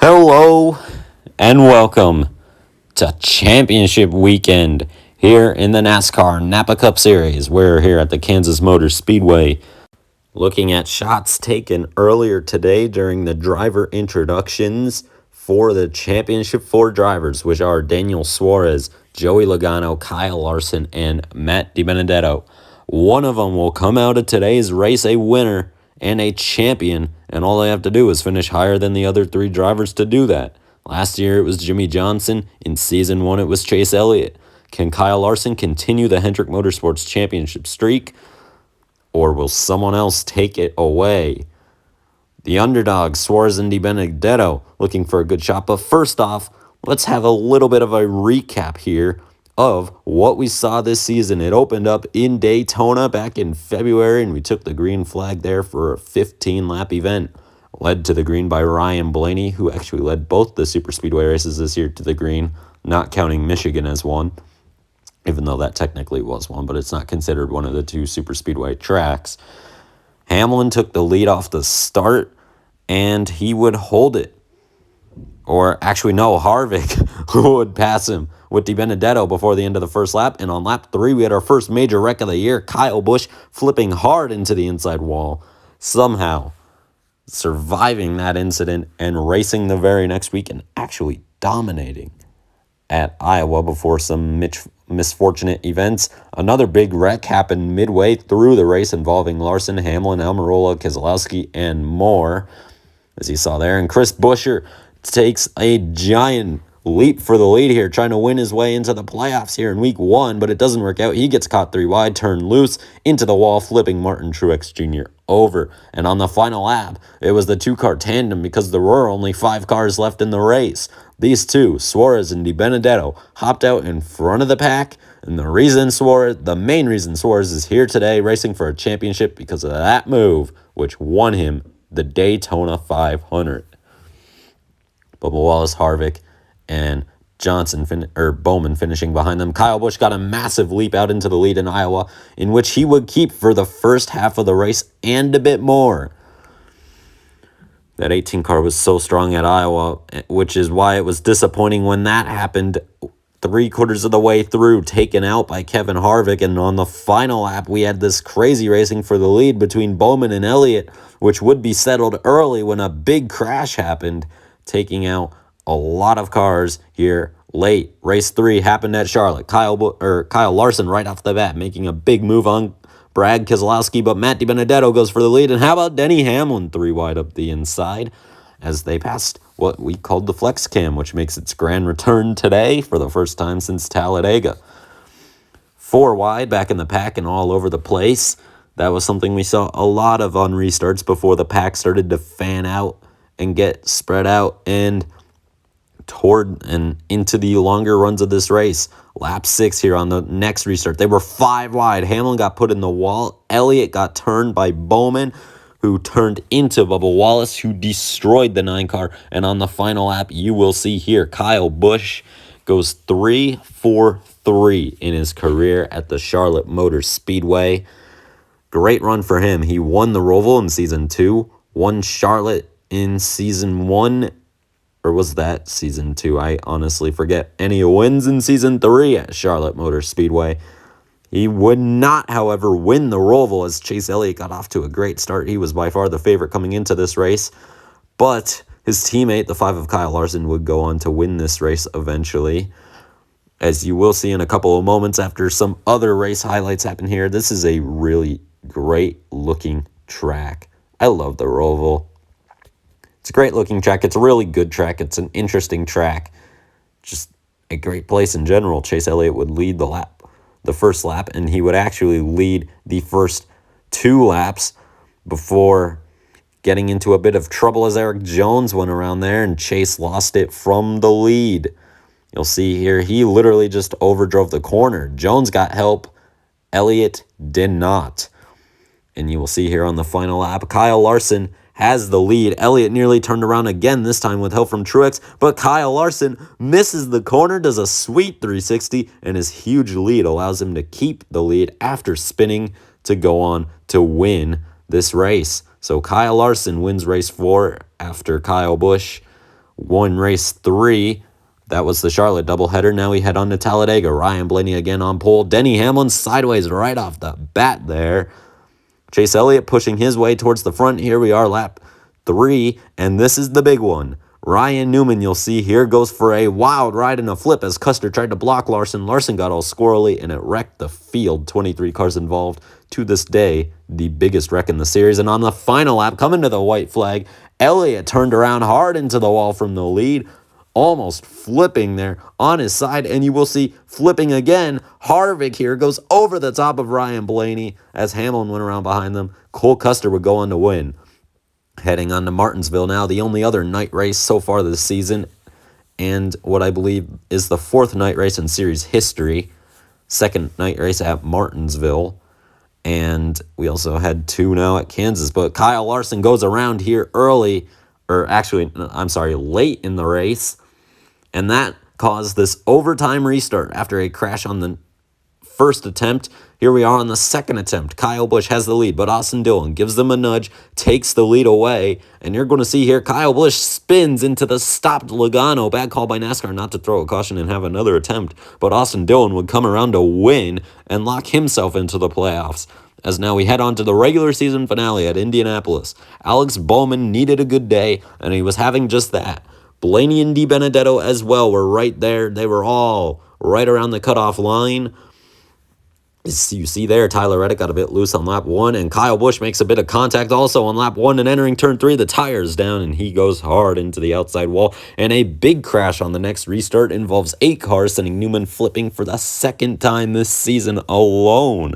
Hello and welcome to Championship Weekend here in the NASCAR Napa Cup Series. We're here at the Kansas Motor Speedway looking at shots taken earlier today during the driver introductions for the Championship 4 drivers, which are Daniel Suarez, Joey Logano, Kyle Larson, and Matt DiBenedetto. One of them will come out of today's race a winner and a champion, and all they have to do is finish higher than the other three drivers to do that. Last year it was Jimmy Johnson. In Season 1 it was Chase Elliott. Can Kyle Larson continue the Hendrick Motorsports Championship streak, or will someone else take it away? The underdogs, Suarez and DiBenedetto, looking for a good shot. But first off, let's have a little bit of a recap here of what we saw this season. It opened up in Daytona back in February, and we took the green flag there for a 15-lap event. Led to the green by Ryan Blaney, who actually led both the superspeedway races this year to the green, not counting Michigan as one, even though that technically was one, but it's not considered one of the two superspeedway tracks. Hamlin took the lead off the start, and he would hold it. Or actually, no, Harvick would pass him with DiBenedetto before the end of the first lap. And on lap 3, we had our first major wreck of the year, Kyle Busch flipping hard into the inside wall, somehow surviving that incident and racing the very next week and actually dominating at Iowa before some misfortunate events. Another big wreck happened midway through the race involving Larson, Hamlin, Almirola, Keselowski, and more, as you saw there. And Chris Buescher takes a giant leap for the lead here, trying to win his way into the playoffs here in week 1, but it doesn't work out. He gets caught 3 wide, turned loose into the wall, flipping Martin Truex Jr. over. And on the final lap, it was the 2-car tandem because there were only 5 cars left in the race. These two, Suarez and DiBenedetto, hopped out in front of the pack, and the main reason Suarez is here today racing for a championship because of that move, which won him the Daytona 500. Bubba Wallace, Harvick, and Bowman finishing behind them. Kyle Busch got a massive leap out into the lead in Iowa, in which he would keep for the first half of the race and a bit more. That 18 car was so strong at Iowa, which is why it was disappointing when that happened 3/4 of the way through, taken out by Kevin Harvick. And on the final lap, we had this crazy racing for the lead between Bowman and Elliott, which would be settled early when a big crash happened, taking out a lot of cars here late. Race 3 happened at Charlotte. Kyle Larson right off the bat making a big move on Brad Keselowski, but Matt DiBenedetto goes for the lead. And how about Denny Hamlin 3 wide up the inside as they passed what we called the flex cam, which makes its grand return today for the first time since Talladega. 4 wide back in the pack and all over the place. That was something we saw a lot of on restarts before the pack started to fan out and get spread out and toward and into the longer runs of this race. Lap 6 here on the next restart, they were 5 wide. Hamlin got put in the wall. Elliott got turned by Bowman, who turned into Bubba Wallace, who destroyed the 9 car. And on the final lap, you will see here, Kyle Busch goes 3-for-3 in his career at the Charlotte Motor Speedway. Great run for him. He won the Roval in Season 2, won Charlotte in Season 1, or was that Season 2? I honestly forget. And he wins in Season 3 at Charlotte Motor Speedway. He would not, however, win the Roval as Chase Elliott got off to a great start. He was by far the favorite coming into this race. But his teammate, the 5 of Kyle Larson, would go on to win this race eventually. As you will see in a couple of moments after some other race highlights happen here, this is a really great looking track. I love the Roval. It's a great looking track. It's a really good track. It's an interesting track. Just a great place in general. Chase Elliott would lead the first lap, and he would actually lead the first 2 laps before getting into a bit of trouble as Eric Jones went around there, and Chase lost it from the lead. You'll see here, he literally just overdrove the corner. Jones got help. Elliott did not. And you will see here on the final lap, Kyle Larson has the lead. Elliott nearly turned around again, this time with help from Truex, but Kyle Larson misses the corner, does a sweet 360, and his huge lead allows him to keep the lead after spinning to go on to win this race. So Kyle Larson wins race 4 after Kyle Busch won race 3. That was the Charlotte doubleheader. Now we head on to Talladega. Ryan Blaney again on pole. Denny Hamlin sideways right off the bat there. Chase Elliott pushing his way towards the front. Here we are, lap 3, and this is the big one. Ryan Newman, you'll see here, goes for a wild ride and a flip as Custer tried to block Larson. Larson got all squirrely, and it wrecked the field. 23 cars involved. To this day, the biggest wreck in the series. And on the final lap, coming to the white flag, Elliott turned around hard into the wall from the lead, almost flipping there on his side, and you will see flipping again. Harvick here goes over the top of Ryan Blaney as Hamlin went around behind them. Cole Custer would go on to win. Heading on to Martinsville now, the only other night race so far this season, and what I believe is the 4th night race in series history. 2nd night race at Martinsville, and we also had 2 now at Kansas. But Kyle Larson goes around here early, or actually, I'm sorry, late in the race, and that caused this overtime restart after a crash on the first attempt. Here we are on the 2nd attempt. Kyle Busch has the lead, but Austin Dillon gives them a nudge, takes the lead away, and you're going to see here Kyle Busch spins into the stopped Logano. Bad call by NASCAR not to throw a caution and have another attempt, but Austin Dillon would come around to win and lock himself into the playoffs. As now we head on to the regular season finale at Indianapolis. Alex Bowman needed a good day, and he was having just that. Blaney and DiBenedetto as well were right there. They were all right around the cutoff line. As you see there, Tyler Reddick got a bit loose on lap 1, and Kyle Busch makes a bit of contact also on lap 1, and entering turn 3, the tire's down, and he goes hard into the outside wall, and a big crash on the next restart involves 8 cars, sending Newman flipping for the 2nd time this season alone.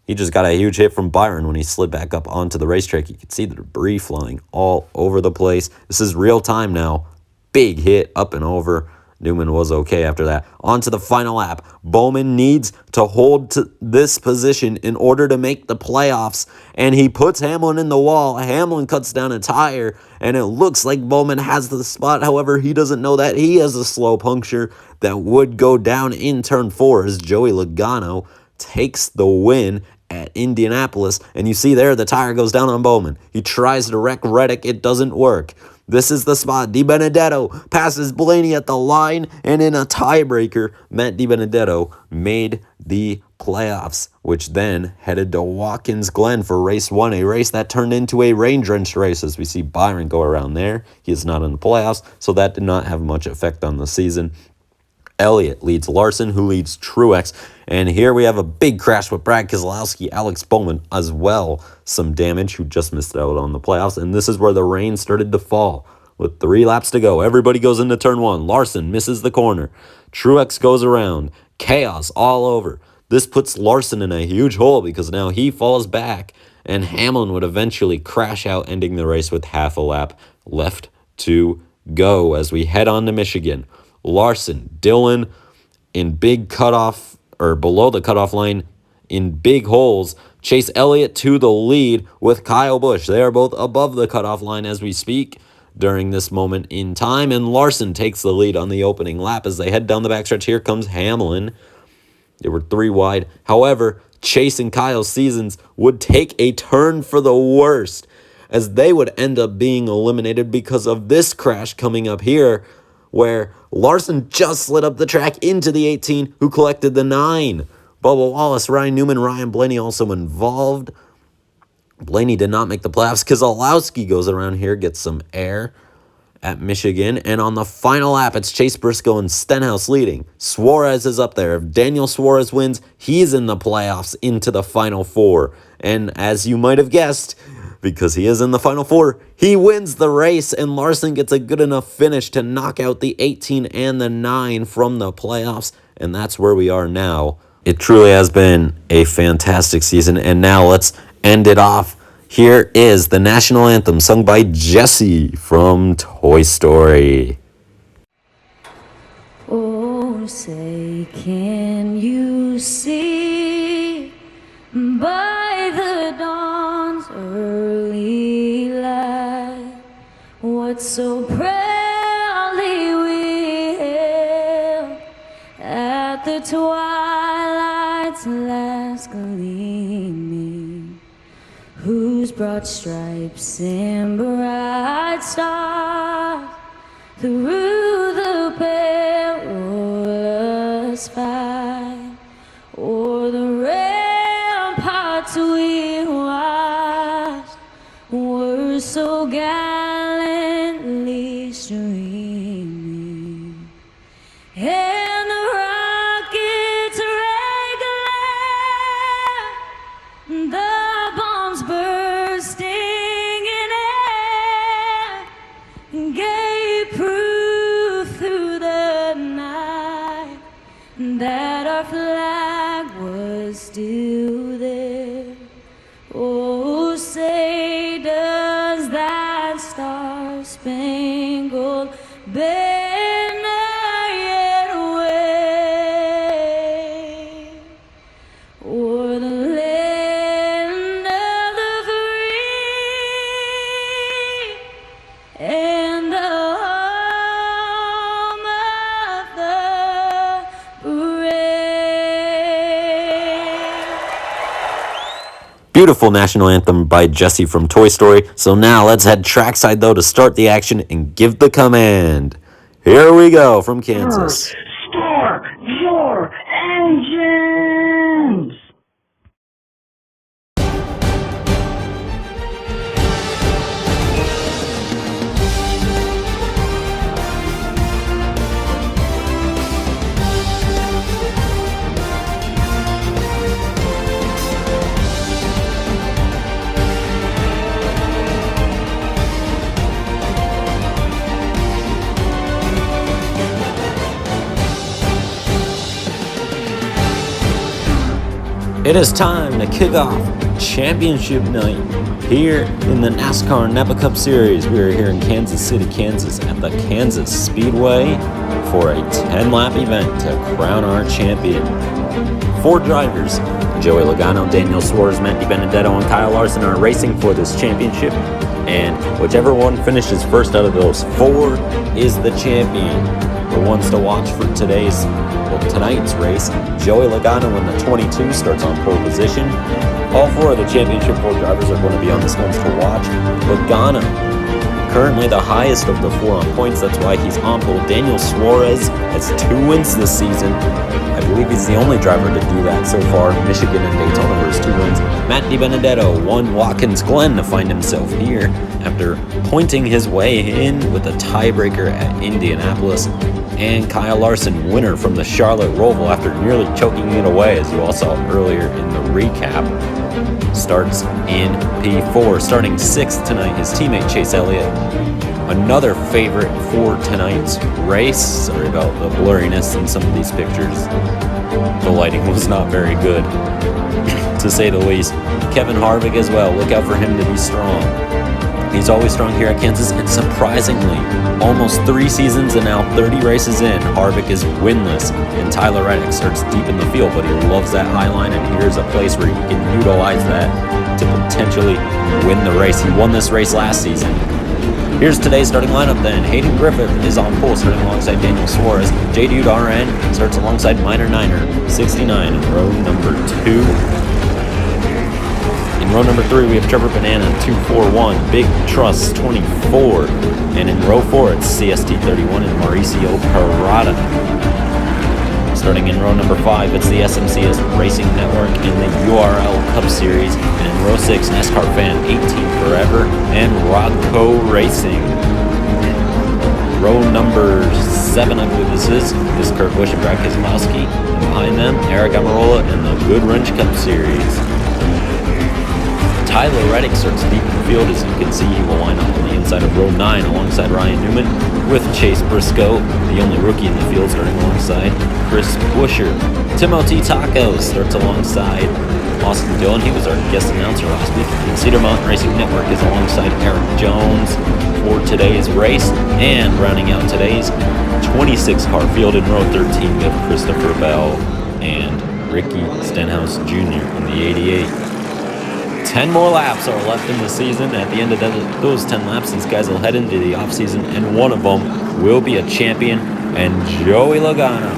He just got a huge hit from Byron when he slid back up onto the racetrack. You can see the debris flying all over the place. This is real time now. Big hit up and over. Newman was okay after that. On to the final lap. Bowman needs to hold to this position in order to make the playoffs, and he puts Hamlin in the wall. Hamlin cuts down a tire, and it looks like Bowman has the spot. However, he doesn't know that he has a slow puncture that would go down in turn 4 as Joey Logano takes the win at Indianapolis. And you see there, the tire goes down on Bowman. He tries to wreck Reddick. It doesn't work. This is the spot. DiBenedetto passes Blaney at the line, and in a tiebreaker, Matt DiBenedetto made the playoffs, which then headed to Watkins Glen for race 1, a race that turned into a rain-drenched race as we see Byron go around there. He is not in the playoffs, so that did not have much effect on the season. Elliott leads Larson, who leads Truex. And here we have a big crash with Brad Keselowski, Alex Bowman as well. Some damage, who just missed out on the playoffs. And this is where the rain started to fall. With 3 laps to go, everybody goes into turn 1. Larson misses the corner. Truex goes around. Chaos all over. This puts Larson in a huge hole because now he falls back. And Hamlin would eventually crash out, ending the race with half a lap left to go as we head on to Michigan. Larson, Dillon in big cutoff, or below the cutoff line in big holes. Chase Elliott to the lead with Kyle Busch. They are both above the cutoff line as we speak during this moment in time. And Larson takes the lead on the opening lap as they head down the backstretch. Here comes Hamlin. They were 3 wide. However, Chase and Kyle's seasons would take a turn for the worst as they would end up being eliminated because of this crash coming up here, where Larson just slid up the track into the 18, who collected the 9. Bubba Wallace, Ryan Newman, Ryan Blaney also involved. Blaney did not make the playoffs. Keselowski goes around here, gets some air at Michigan. And on the final lap, it's Chase Briscoe and Stenhouse leading. Suarez is up there. If Daniel Suarez wins, he's in the playoffs into the Final 4. And as you might have guessed, because he is in the Final 4, he wins the race, and Larson gets a good enough finish to knock out the 18 and the 9 from the playoffs, and that's where we are now. It truly has been a fantastic season, and now let's end it off. Here is the national anthem sung by Jessie from Toy Story. Oh, say, can you see by the dawn's early light what so proudly we hailed at the twilight's last gleaming, whose broad stripes and bright stars through the perilous fight, o'er the ramparts we watched were so gallantly streaming, and the rockets regular, the bombs bursting in air, gave proof through the night that our flag was still there. Oh, say does that star-spangled banner yet wave o'er the land of the free and the home of the brave. Beautiful national anthem by Jesse from Toy Story. So now let's head trackside though to start the action and give the command. Here we go from Kansas. Start your engines! It is time to kick off championship night here in the NASCAR Napa Cup Series. We are here in Kansas City, Kansas at the Kansas Speedway for a 10-lap event to crown our champion. 4 drivers, Joey Logano, Daniel Suarez, Matt DiBenedetto, and Kyle Larson are racing for this championship. And whichever one finishes first out of those 4 is the champion. The ones to watch for tonight's race, Joey Logano in the 22 starts on pole position. All 4 of the championship 4 drivers are going to be on this ones to watch. Logano, currently the highest of the 4 on points, that's why he's on pole. Daniel Suarez has 2 wins this season. I believe he's the only driver to do that so far. Michigan and Daytona were his 2 wins. Matt DiBenedetto won Watkins Glen to find himself here after pointing his way in with a tiebreaker at Indianapolis. And Kyle Larson, winner from the Charlotte Roval after nearly choking it away, as you all saw earlier in the recap, starts in P4. Starting 6th tonight, his teammate Chase Elliott. Another favorite for tonight's race. Sorry about the blurriness in some of these pictures. The lighting was not very good, to say the least. Kevin Harvick as well. Look out for him to be strong. He's always strong here at Kansas, and surprisingly, almost 3 seasons and now 30 races in, Harvick is winless, and Tyler Reddick starts deep in the field, but he loves that high line, and here's a place where he can utilize that to potentially win the race. He won this race last season. Here's today's starting lineup then. Hayden Griffith is on pole, starting alongside Daniel Suarez. J. Dude RN starts alongside Minor Niner, 69 in row number 2. In row number 3, we have Trevor Banana, 241, Big Truss, 24. And in row 4, it's CST 31 and Mauricio Parada. Starting in row number 5, it's the SMCS Racing Network in the URL Cup Series. And in row 6, NASCAR Fan 18 Forever and Rodco Racing. Row number 7, I believe this is Kurt Busch and Brad Keselowski. And behind them, Eric Almirola in the Good Wrench Cup Series. Tyler Reddick starts deep in the field. As you can see, he will line up on the inside of row 9 alongside Ryan Newman with Chase Briscoe, the only rookie in the field, starting alongside Chris Buescher. Timothy Taco starts alongside Austin Dillon. He was our guest announcer last week. And Cedar Mountain Racing Network is alongside Eric Jones for today's race. And rounding out today's 26-car field in row 13, we have Christopher Bell and Ricky Stenhouse Jr. in the 88. 10 more laps are left in the season. At the end of those 10 laps, these guys will head into the offseason, and one of them will be a champion, and Joey Logano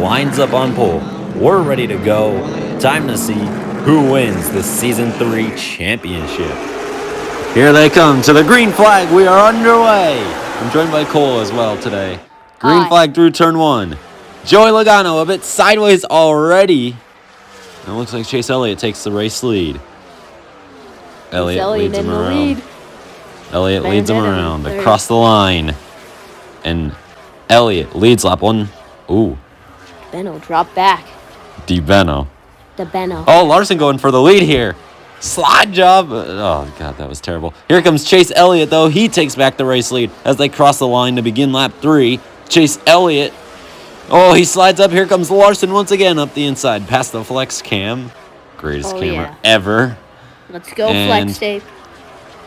lines up on pole. We're ready to go. Time to see who wins the Season 3 championship. Here they come to the green flag. We are underway. I'm joined by Cole as well today. Green Hi. flag through turn 1. Joey Logano a bit sideways already. And it looks like Chase Elliott takes the race lead. Elliott leads him around. Elliott leads him around across the line. And Elliott leads lap 1. Ooh. Benno, drop back. DiBenno. The Benno. Oh, Larson going for the lead here. Slide job. Oh, God, that was terrible. Here comes Chase Elliott, though. He takes back the race lead as they cross the line to begin lap 3. Chase Elliott. Oh, he slides up. Here comes Larson once again up the inside past the flex cam. Greatest camera ever. Let's go, And flex tape.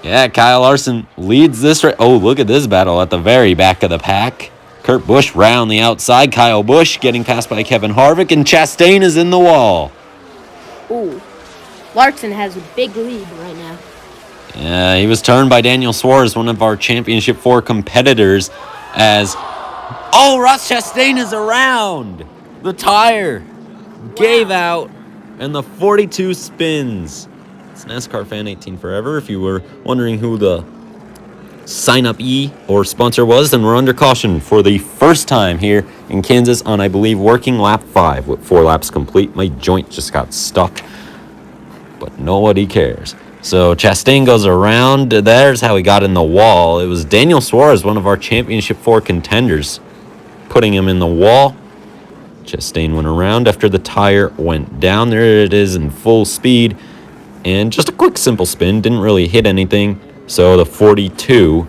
yeah, Kyle Larson leads this race. Oh, look at this battle at the very back of the pack. Kurt Busch round the outside. Kyle Busch getting passed by Kevin Harvick. And Chastain is in the wall. Ooh. Larson has a big lead right now. Yeah, he was turned by Daniel Suarez, one of our Championship 4 competitors, as... Oh, Ross Chastain is around! The tire gave out, and the 42 spins. It's NASCAR Fan 18 Forever. If you were wondering who the sign-up-y or sponsor was, then we're under caution for the first time here in Kansas on, I believe, working lap 5 with 4 laps complete. My joint just got stuck, but nobody cares. So Chastain goes around. There's how he got in the wall. It was Daniel Suarez, one of our Championship 4 contenders, putting him in the wall. Chastain went around after the tire went down. There it is in full speed. And just a quick, simple spin. Didn't really hit anything. So the 42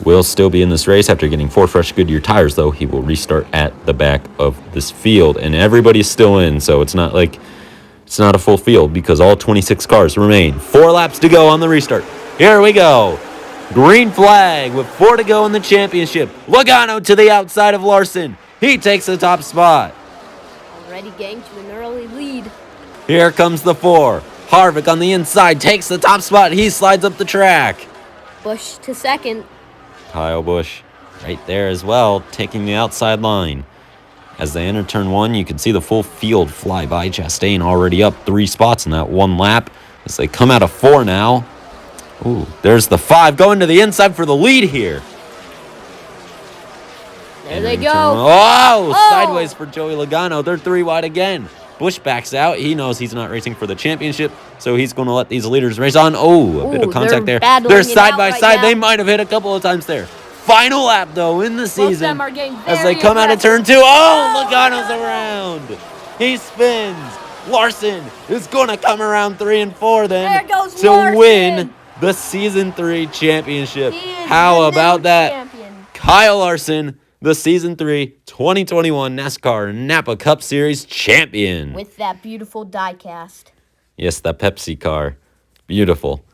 will still be in this race after getting 4 fresh Goodyear tires, though. He will restart at the back of this field. And everybody's still in, so it's not like it's not a full field because all 26 cars remain. 4 laps to go on the restart. Here we go. Green flag with 4 to go in the championship. Logano to the outside of Larson. He takes the top spot. Already getting to an early lead. Here comes the 4. Harvick on the inside takes the top spot. He slides up the track. Busch to second. Kyle Busch right there as well, taking the outside line. As they enter turn 1, you can see the full field fly by. Chastain already up 3 spots in that 1 lap. As they come out of 4 now. Ooh, there's the 5 going to the inside for the lead here. There they go. Oh, sideways for Joey Logano. They're 3 wide again. Busch backs out. He knows he's not racing for the championship, so he's going to let these leaders race on. Oh, a bit of contact there. They're side by side. They might have hit a couple of times there. Final lap, though, in the season as they come out of turn 2. Oh, Logano's around. He spins. Larson is going to come around 3 and 4 then to win the Season 3 championship. How about that? Kyle Larson, the Season 3 2021 NASCAR Napa Cup Series champion. With that beautiful diecast. Yes, that Pepsi car. Beautiful.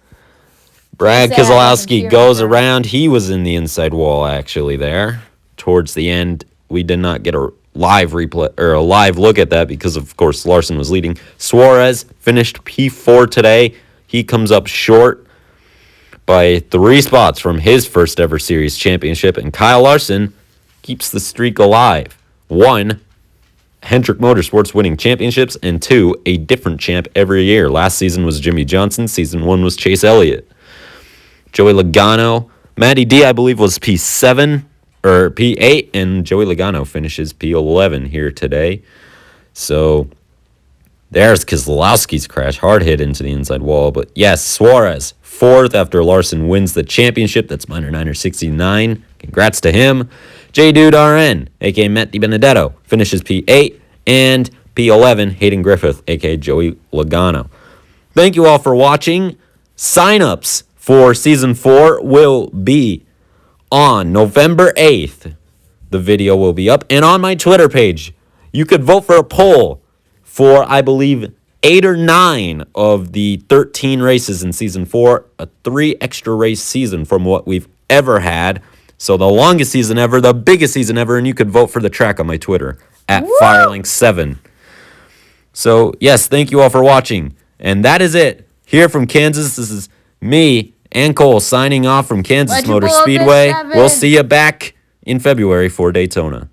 Brad Keselowski goes around. He was in the inside wall, actually, there. Towards the end, we did not get a live replay or a live look at that because, of course, Larson was leading. Suarez finished P4 today. He comes up short by 3 spots from his first ever series championship. And Kyle Larson keeps the streak alive. 1, Hendrick Motorsports winning championships, and 2, a different champ every year. Last season was Jimmy Johnson. Season 1 was Chase Elliott. Joey Logano. Matty D, I believe, was P7 or P8, and Joey Logano finishes P11 here today. So there's Keselowski's crash. Hard hit into the inside wall. But yes, Suarez, 4th after Larson wins the championship. That's minor 969. Congrats to him. J Dude RN, a.k.a. Matt DiBenedetto, finishes P8. And P11, Hayden Griffith, a.k.a. Joey Logano. Thank you all for watching. Sign-ups for Season 4 will be on November 8th. The video will be up. And on my Twitter page, you could vote for a poll for, I believe, 8 or 9 of the 13 races in Season 4. A 3 extra race season from what we've ever had. So the longest season ever, the biggest season ever. And you could vote for the track on my Twitter at Firelink7. So, yes, thank you all for watching. And that is it. Here from Kansas, this is me and Cole signing off from Kansas Motor Speedway. We'll see you back in February for Daytona.